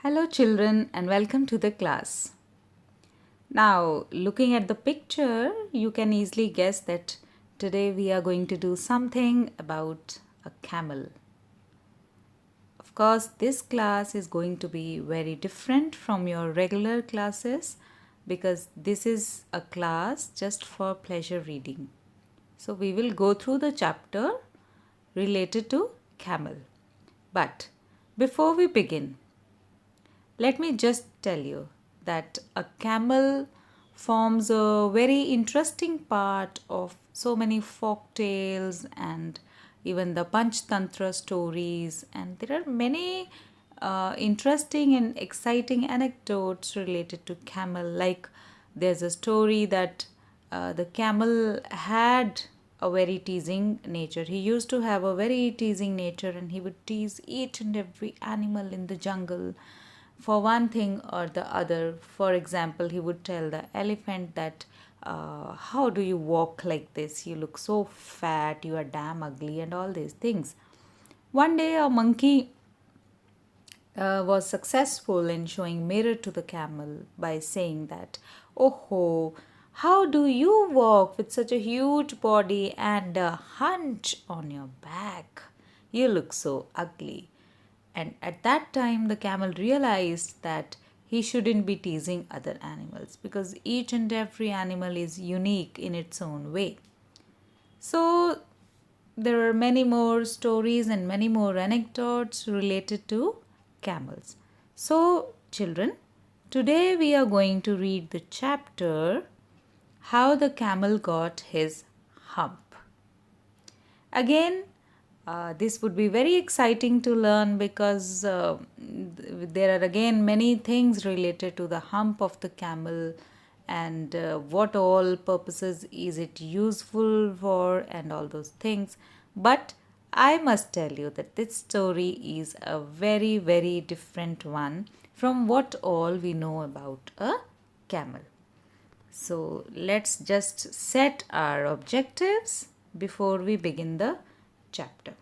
Hello children and welcome to the class. Now, looking at the picture, you can easily guess that today we are going to do something about a camel. Of course, this class is going to be very different from your regular classes because this is a class just for pleasure reading. So, we will go through the chapter related to camel. But before we begin, let me just tell you that a camel forms a very interesting part of so many folk tales and even the Panchtantra stories, and there are many interesting and exciting anecdotes related to camel. Like there's a story that the camel had a very teasing nature. He used to have a very teasing nature and he would tease each and every animal in the jungle for one thing or the other. For example, he would tell the elephant that, how do you walk like this? You look so fat, you are damn ugly, and all these things. One day, a monkey was successful in showing mirror to the camel by saying that, oh, how do you walk with such a huge body and a hunch on your back? You look so ugly. And at that time, the camel realized that he shouldn't be teasing other animals because each and every animal is unique in its own way. So, there are many more stories and many more anecdotes related to camels. So, children, today we are going to read the chapter How the Camel Got His Hump. Again, this would be very exciting to learn because there are again many things related to the hump of the camel and what all purposes is it useful for and all those things. But I must tell you that this story is a very, very different one from what all we know about a camel. So let's just set our objectives before we begin the chapter.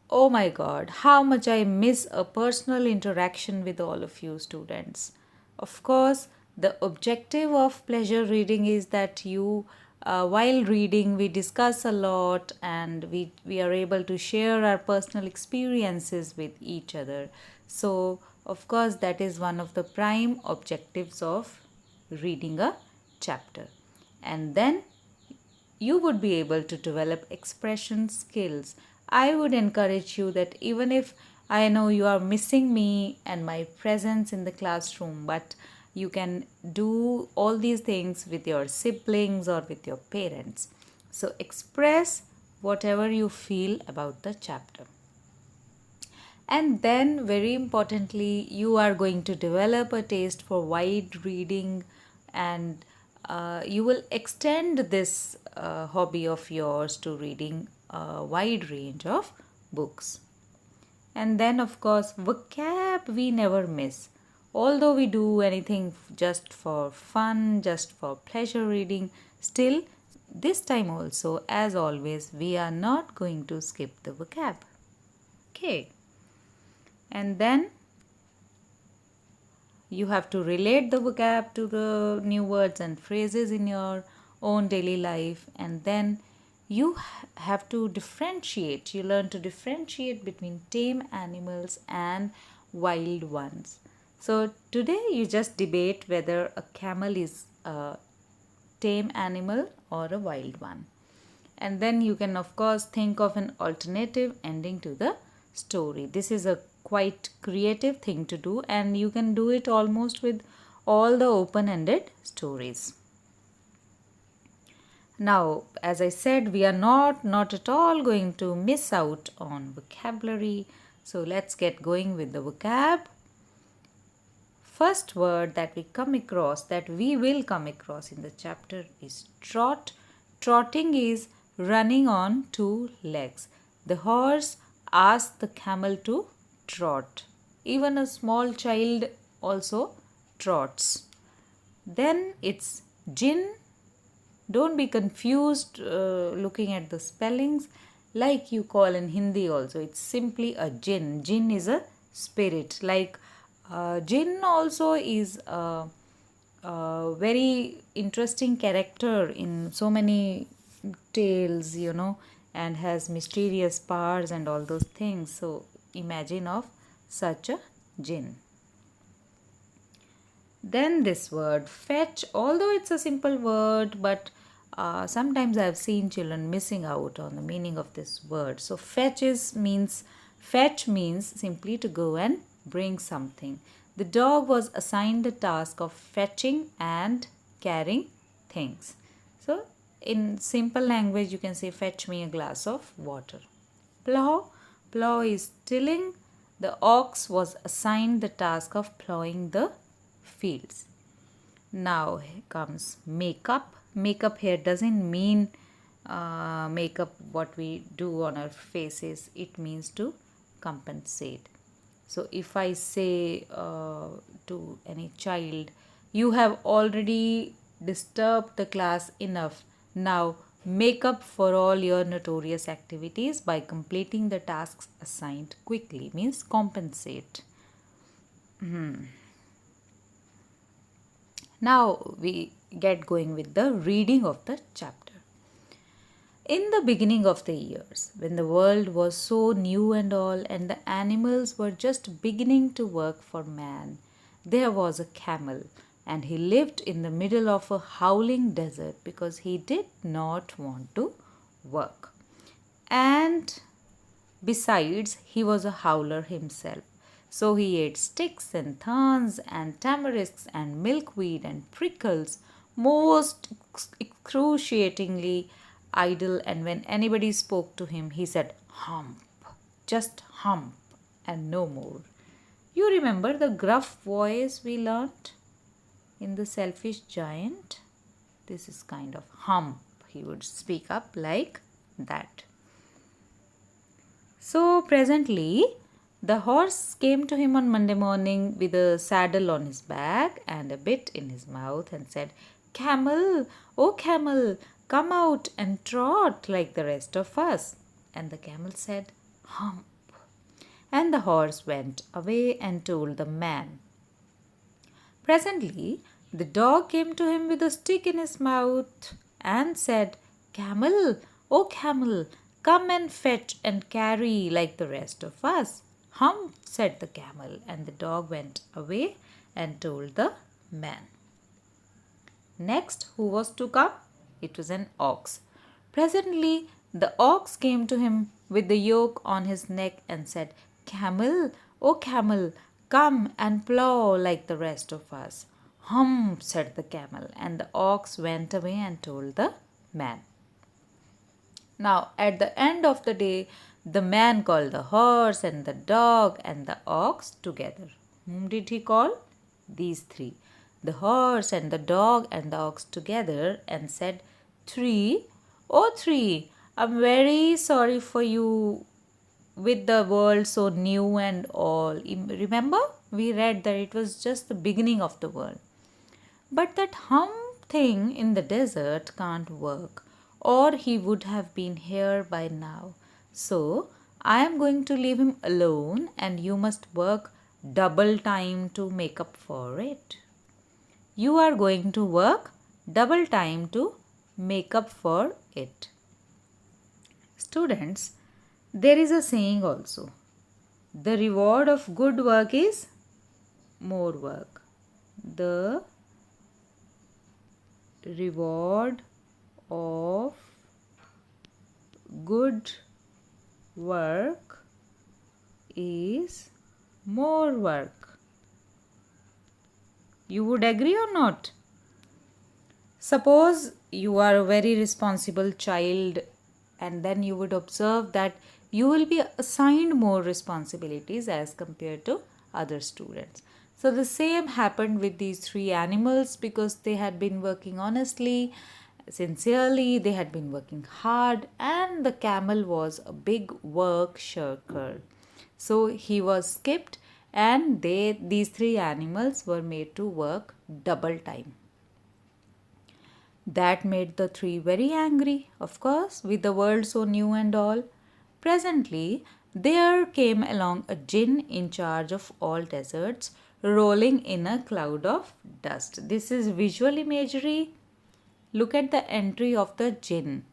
Oh my god, how much I miss a personal interaction with all of you students. Of course, the objective of pleasure reading is that while reading, we discuss a lot and we are able to share our personal experiences with each other. So, of course, that is one of the prime objectives of reading a chapter. And then you would be able to develop expression skills. I would encourage you that even if I know you are missing me and my presence in the classroom, but you can do all these things with your siblings or with your parents. So express whatever you feel about the chapter. And then, very importantly, you are going to develop a taste for wide reading and you will extend this hobby of yours to reading a wide range of books. And then, of course, vocab we never miss. Although we do anything just for fun, just for pleasure reading, still, this time also, as always, we are not going to skip the vocab. Okay. And then you have to relate the vocab to the new words and phrases in your own daily life, and then you have to differentiate. You learn to differentiate between tame animals and wild ones. So today you just debate whether a camel is a tame animal or a wild one. And then you can, of course, think of an alternative ending to the story. This is a quite creative thing to do, and you can do it almost with all the open-ended stories. Now, as I said, we are not at all going to miss out on vocabulary. So let's get going with the vocab. First word that we will come across in the chapter is trot. Trotting is running on two legs. The horse asked the camel to trot. Even a small child also trots. Then it's gin. Don't be confused looking at the spellings like you call in Hindi also. It's simply a gin. Gin is a spirit. Like jinn also is a very interesting character in so many tales, and has mysterious powers and all those things. So imagine of such a jinn. Then this word fetch, although it's a simple word, but sometimes I've seen children missing out on the meaning of this word. So fetch means simply to go and bring something. The dog was assigned the task of fetching and carrying things. So in simple language you can say fetch me a glass of water. Plow, plow is tilling. The ox was assigned the task of plowing the fields. Now here comes makeup. Makeup here doesn't mean makeup what we do on our faces, it means to compensate. So if I say to any child, you have already disturbed the class enough, now make up for all your notorious activities by completing the tasks assigned quickly, means compensate. Now we get going with the reading of the chapter. In the beginning of the years, when the world was so new and all, and the animals were just beginning to work for man, there was a camel, and he lived in the middle of a howling desert because he did not want to work. And besides, he was a howler himself. So he ate sticks and thorns and tamarisks and milkweed and prickles, most excruciatingly idle. And when anybody spoke to him, he said, Hump, just hump, and no more. You remember the gruff voice we learnt in The Selfish Giant? This is kind of hump. He would speak up like that. So presently, the horse came to him on Monday morning with a saddle on his back and a bit in his mouth and said, Camel, oh camel, come out and trot like the rest of us. And the camel said, Hump. And the horse went away and told the man. Presently, the dog came to him with a stick in his mouth and said, Camel, oh camel, come and fetch and carry like the rest of us. Hump, said the camel, and the dog went away and told the man. Next, who was to come? It was an ox. Presently, the ox came to him with the yoke on his neck and said, Camel, oh camel, come and plow like the rest of us. Hump, said the camel, and the ox went away and told the man. Now, at the end of the day, the man called the horse and the dog and the ox together. Whom did he call? These three. The horse and the dog and the ox together and said, Three, oh three, I'm very sorry for you with the world so new and all. Remember, we read that it was just the beginning of the world. But that hump thing in the desert can't work, or he would have been here by now. So, I am going to leave him alone and you must work double time to make up for it. You are going to work double time to make up for it. Students, there is a saying also. The reward of good work is more work. The reward of good work is more work. You would agree or not? Suppose you are a very responsible child and then you would observe that you will be assigned more responsibilities as compared to other students. So the same happened with these three animals because they had been working honestly, sincerely, they had been working hard, and the camel was a big work shirker. So he was skipped and these three animals were made to work double time. That made the 3 very angry, of course, with the world so new and all. Presently, There came along a jinn in charge of all deserts, rolling in a cloud of dust. This is visual imagery. Look at the entry of the jinn.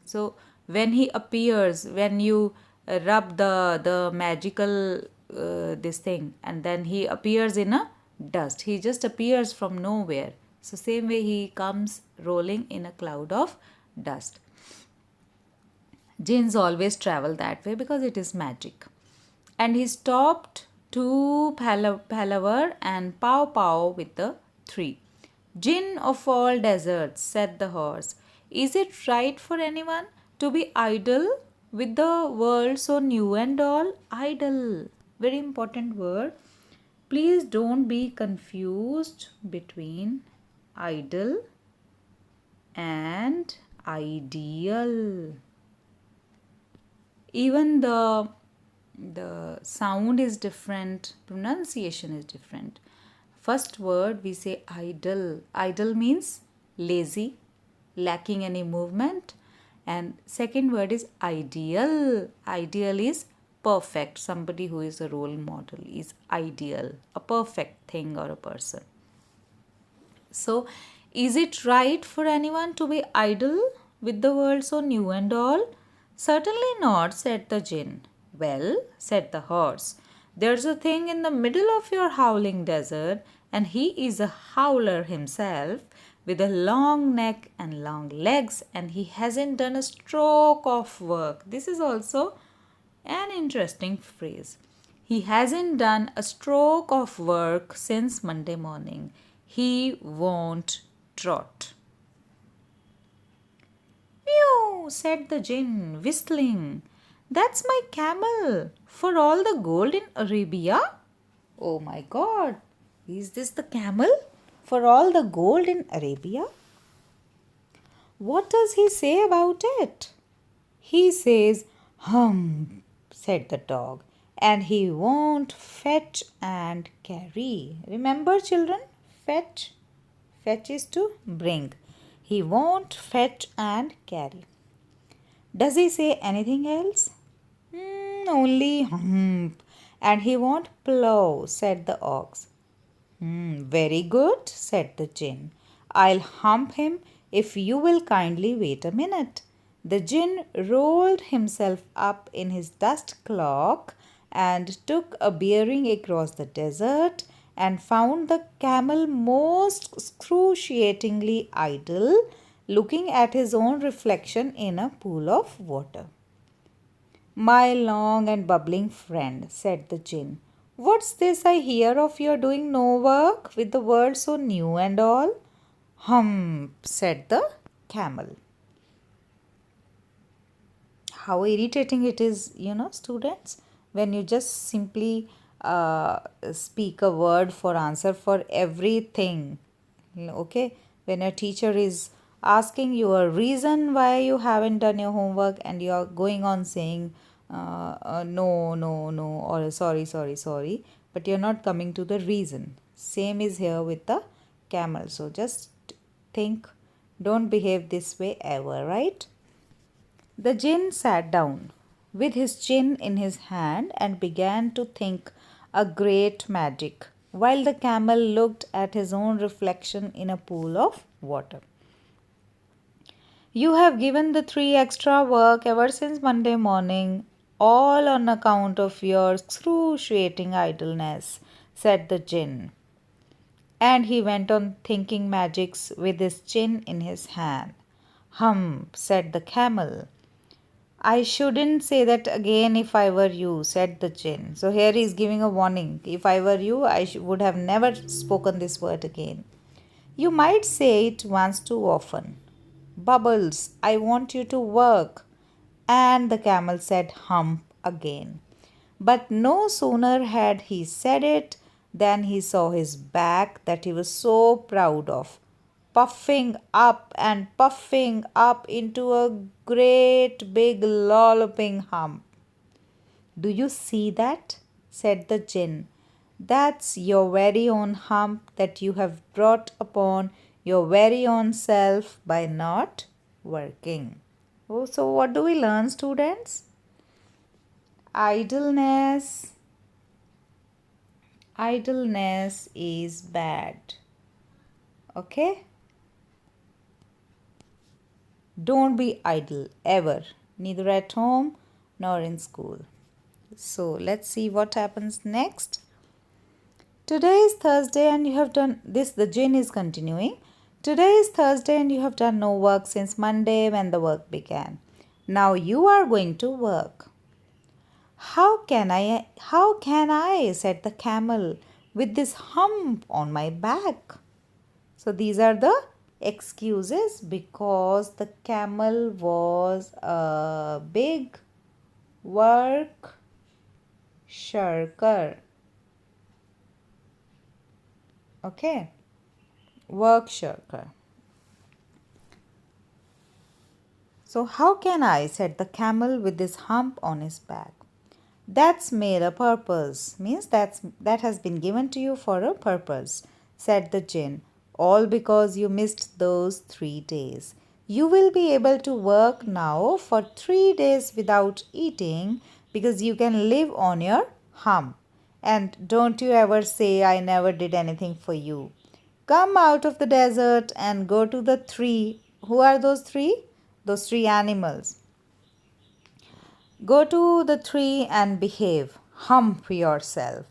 So when he appears, when you rub the magical this thing, and then he appears in a dust. He just appears from nowhere. So same way he comes rolling in a cloud of dust. Jinns always travel that way because it is magic. And he stopped to palaver and pow pow with the three. Jinn of all deserts, said the horse, is it right for anyone to be idle with the world so new and all? Idle. Very important word. Please don't be confused between idle and ideal. Even the sound is different, pronunciation is different. First word we say idle. Idle means lazy, lacking any movement. And second word is ideal. Ideal is perfect. Somebody who is a role model is ideal, a perfect thing or a person. So, is it right for anyone to be idle with the world so new and all? Certainly not, said the jinn. Well, said the horse, there's a thing in the middle of your howling desert, and he is a howler himself, with a long neck and long legs, and he hasn't done a stroke of work. This is also an interesting phrase. He hasn't done a stroke of work since Monday morning. He won't trot. Mew, said the jinn, whistling. That's my camel. For all the gold in Arabia? Oh my God. Is this the camel? For all the gold in Arabia? What does he say about it? He says, Hump, said the dog, and he won't fetch and carry. Remember, children, fetch. Fetch is to bring. He won't fetch and carry. Does he say anything else? Only hump. And he won't plow, said the ox. Very good, said the jinn. I'll hump him if you will kindly wait a minute. The jinn rolled himself up in his dust cloak and took a bearing across the desert and found the camel most excruciatingly idle, looking at his own reflection in a pool of water. My long and bubbling friend, said the jinn, what's this I hear of your doing no work with the world so new and all? Hump, said the camel. How irritating it is, students, when you just simply speak a word for answer for everything. Okay, when a teacher is asking you a reason why you haven't done your homework and you are going on saying no, no, no, or sorry, but you're not coming to the reason. Same is here with the camel. So just think, don't behave this way ever, right? The jinn sat down with his chin in his hand and began to think a great magic, while the camel looked at his own reflection in a pool of water. You have given the three extra work ever since Monday morning, all on account of your excruciating idleness, said the jinn. And he went on thinking magics with his chin in his hand. Hump, said the camel. I shouldn't say that again if I were you, said the jinn. So here he is giving a warning. If I were you, I would have never spoken this word again. You might say it once too often. Bubbles, I want you to work. And the camel said hump again. But no sooner had he said it than he saw his back that he was so proud of, puffing up and puffing up into a great big lolloping hump. Do you see that? Said the jinn. That's your very own hump that you have brought upon your very own self by not working. Oh, so what do we learn, students? idleness is bad. Okay? Don't be idle ever, neither at home nor in school. So let's see what happens next. Today is Thursday and you have done this. The gin is continuing. Today is Thursday and you have done no work since Monday when the work began. Now you are going to work. How can I, said the camel, with this hump on my back? So these are the excuses because the camel was a big work shirker. Okay, work shirker. So how can I, said the camel with this hump on his back. That's made a purpose, means that has been given to you for a purpose, said the jinn, all because you missed those 3 days. You will be able to work now for 3 days without eating because you can live on your hump. And don't you ever say I never did anything for you. Come out of the desert and go to the three. Who are those three? Those three animals. Go to the tree and behave. Hump yourself.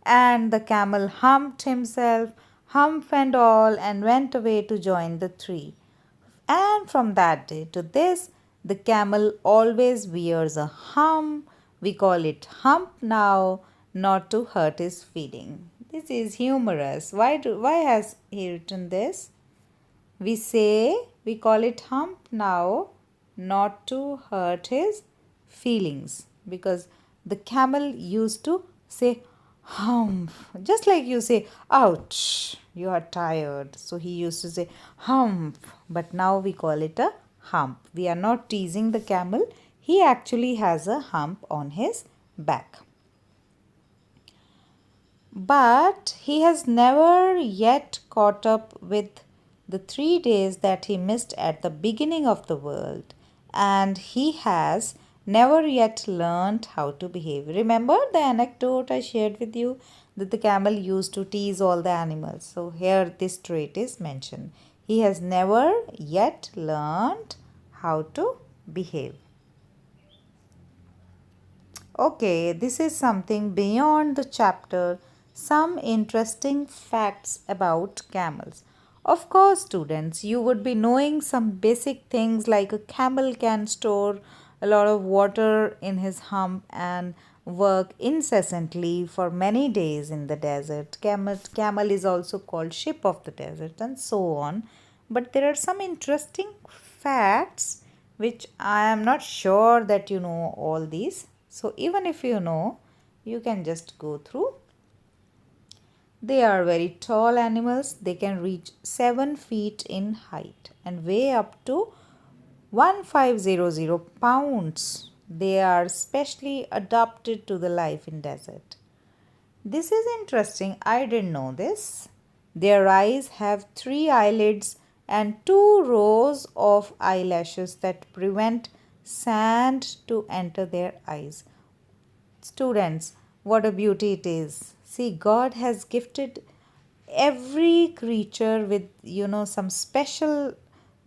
And the camel humped himself, hump and all, and went away to join the tree. And from that day to this, the camel always wears a hump. We call it hump now, not to hurt his feeling. This is humorous. Why has he written this? We call it hump now, not to hurt his feelings, because the camel used to say hump, just like you say ouch, you are tired, so he used to say hump, but now we call it a hump. We are not teasing the camel, he actually has a hump on his back. But he has never yet caught up with the 3 days that he missed at the beginning of the world, and he has never yet learned how to behave. Remember the anecdote I shared with you that the camel used to tease all the animals. So here this trait is mentioned. He has never yet learned how to behave. Okay, this is something beyond the chapter. Some interesting facts about camels. Of course, students, you would be knowing some basic things like a camel can store a lot of water in his hump and work incessantly for many days in the desert. Camel is also called ship of the desert and so on. But there are some interesting facts which I am not sure that you know all these. So even if you know, you can just go through. They are very tall animals. They can reach 7 feet in height and weigh up to 1500 pounds. They are specially adapted to the life in desert. This is interesting. I didn't know this. Their eyes have 3 eyelids and 2 rows of eyelashes that prevent sand to enter their eyes. Students, what a beauty it is. See, God has gifted every creature with, some special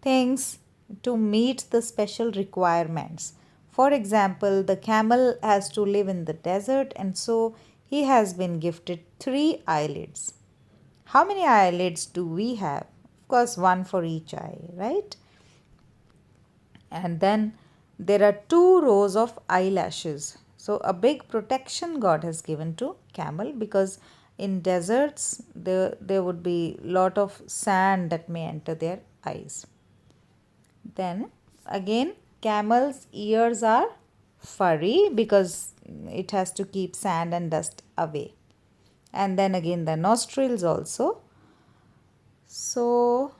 things to meet the special requirements. For example, the camel has to live in the desert and so he has been gifted 3 eyelids. How many eyelids do we have? Of course, 1 for each eye, right? And then there are 2 rows of eyelashes. So a big protection God has given to camel because in deserts there would be lot of sand that may enter their eyes. Then again, camel's ears are furry because it has to keep sand and dust away. And then again the nostrils also. So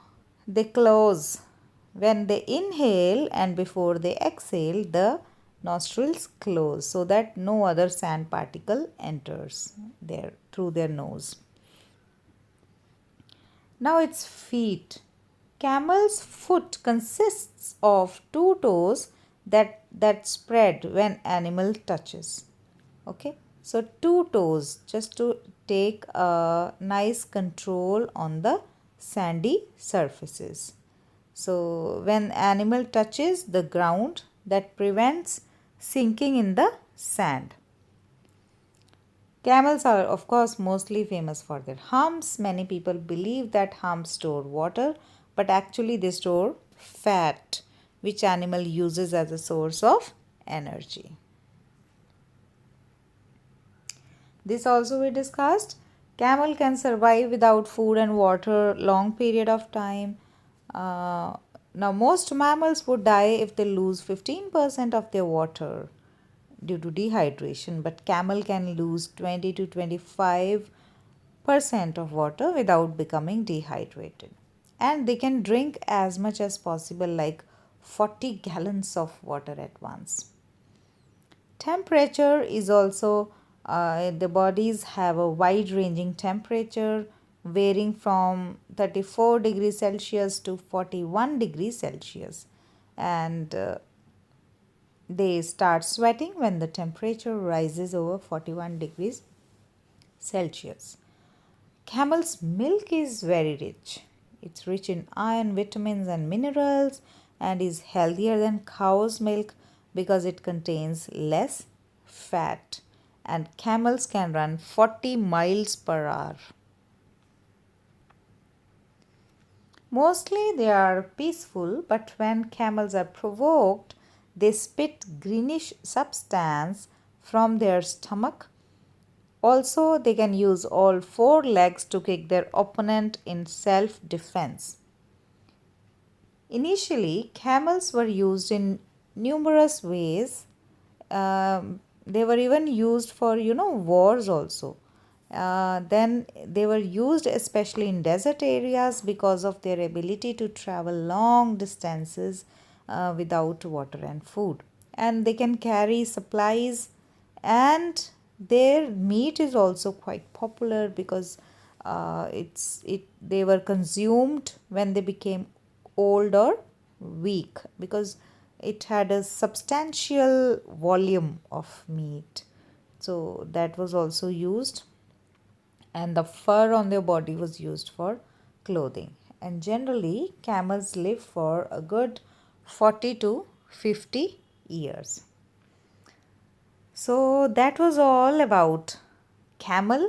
they close. When they inhale and before they exhale, the nostrils close so that no other sand particle enters there through their nose. Now its feet. Camel's foot consists of 2 toes that spread when animal touches. Okay, so two toes just to take a nice control on the sandy surfaces. So when animal touches the ground, that prevents sinking in the sand. Camels are of course mostly famous for their humps. Many people believe that humps store water, but actually they store fat, which animal uses as a source of energy. This also we discussed. Camel can survive without food and water long period of time. Uh, Now most mammals would die if they lose 15% of their water due to dehydration, but camel can lose 20 to 25% of water without becoming dehydrated. And they can drink as much as possible, like 40 gallons of water at once. Temperature is also, the bodies have a wide ranging temperature varying from 34 degrees Celsius to 41 degrees Celsius. And they start sweating when the temperature rises over 41 degrees Celsius. Camel's milk is very rich. It's rich in iron, vitamins, and minerals and is healthier than cow's milk because it contains less fat. And camels can run 40 miles per hour. Mostly they are peaceful, but when camels are provoked, they spit greenish substance from their stomach. Also, they can use all four legs to kick their opponent in self defense. Initially, camels were used in numerous ways. They were even used for, wars also. Then they were used especially in desert areas because of their ability to travel long distances without water and food. And they can carry supplies, and their meat is also quite popular because they were consumed when they became old or weak, because it had a substantial volume of meat, so that was also used. And the fur on their body was used for clothing. And generally camels live for a good 40 to 50 years. So that was all about camel,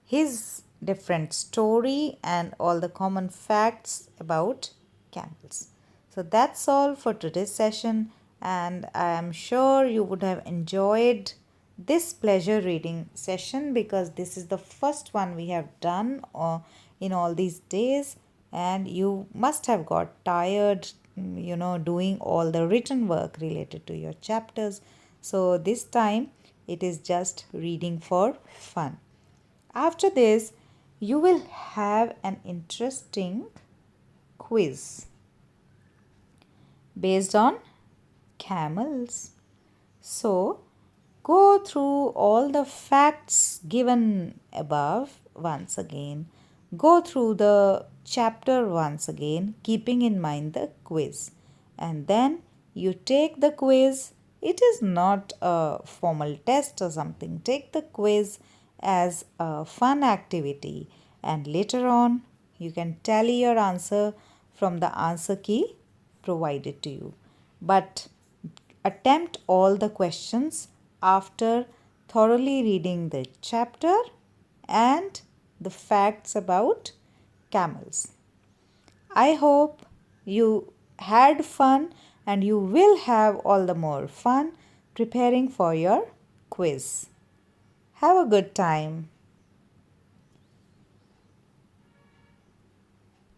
his different story, and all the common facts about camels. So that's all for today's session, and I am sure you would have enjoyed this pleasure reading session because this is the first one we have done in all these days, and you must have got tired, doing all the written work related to your chapters. So this time it is just reading for fun. After this, you will have an interesting quiz based on camels. So, go through all the facts given above once again. Go through the chapter once again, keeping in mind the quiz. And then you take the quiz. It is not a formal test or something. Take the quiz as a fun activity, and later on you can tally your answer from the answer key provided to you. But attempt all the questions after thoroughly reading the chapter and the facts about camels. I hope you had fun and you will have all the more fun preparing for your quiz. Have a good time.